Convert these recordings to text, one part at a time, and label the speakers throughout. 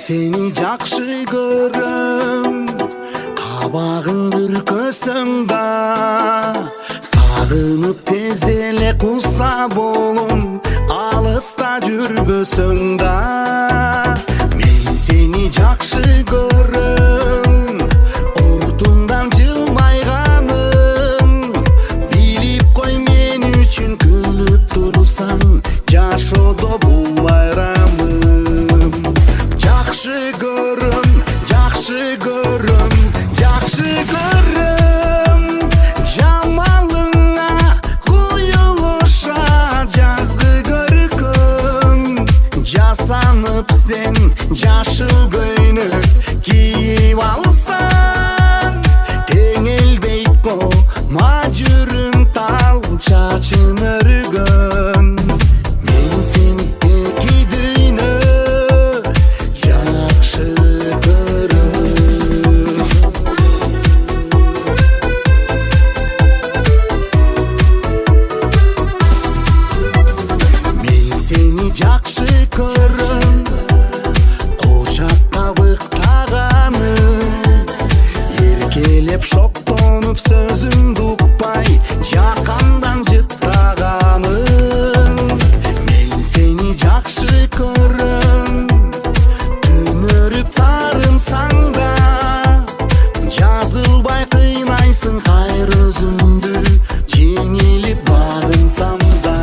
Speaker 1: seni жакшы көрөм, кабагың бүркөсөң да, сагынып тез эле куса болом, алыста жүрбөсөң да. Мен сени жакшы көрөм, ордундан жылмайганым, билип кой мен үчүн күлүп турсаң, жашоодо бул байрамым. Жакшы көрөм, жакшы көрөм, жакшы көрөm, жамалыңа куюлуша жазгы көркөм. Жасанып сен жашыл көйнөк кийип алсаң, теңелбейт го мажүрүң тал чачың өргөн. Мен сени эки дүйнө жакшы көрөм. Мен сени жакшы көрөм, кучакка быктаганы, эркелеп шоктонуп сөзүңдү укпай жакандан жыттаганым. Мен сени жакшы көрөм, түнөрүп тарынсаң да, жазылбай кыйнайсың кайыр өзүңдү, жеңилип багынсам да.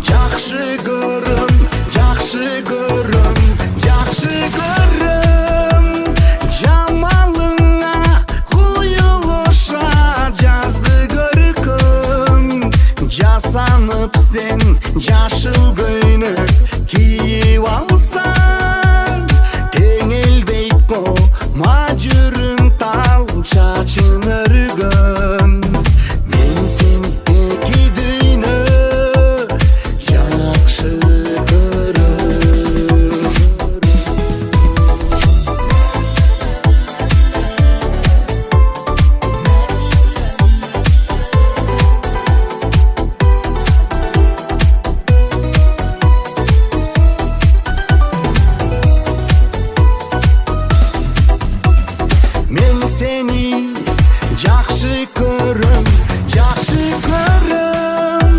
Speaker 1: Жакшы көрөм, жакшы көрөм, жакшы көрөм, жамалыңа куюлуша жазгы көркөм. Жасанып сен жашыл көйнөк кийип алсаң, теңелбейт го мажүрүң тал чачың өргөн. Мен сени эки дүйнө жакшы көрөм. Мен сени жакшы көрөм, жакшы көрөм,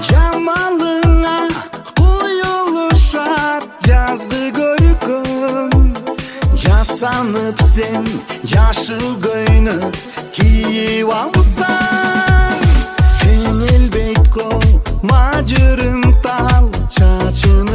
Speaker 1: жамалыңа куюлушат жазгы көркөм. Жасанып сен жашыл көйнөк кийип алсаң, теңелбейт го мажүрүң тал чачың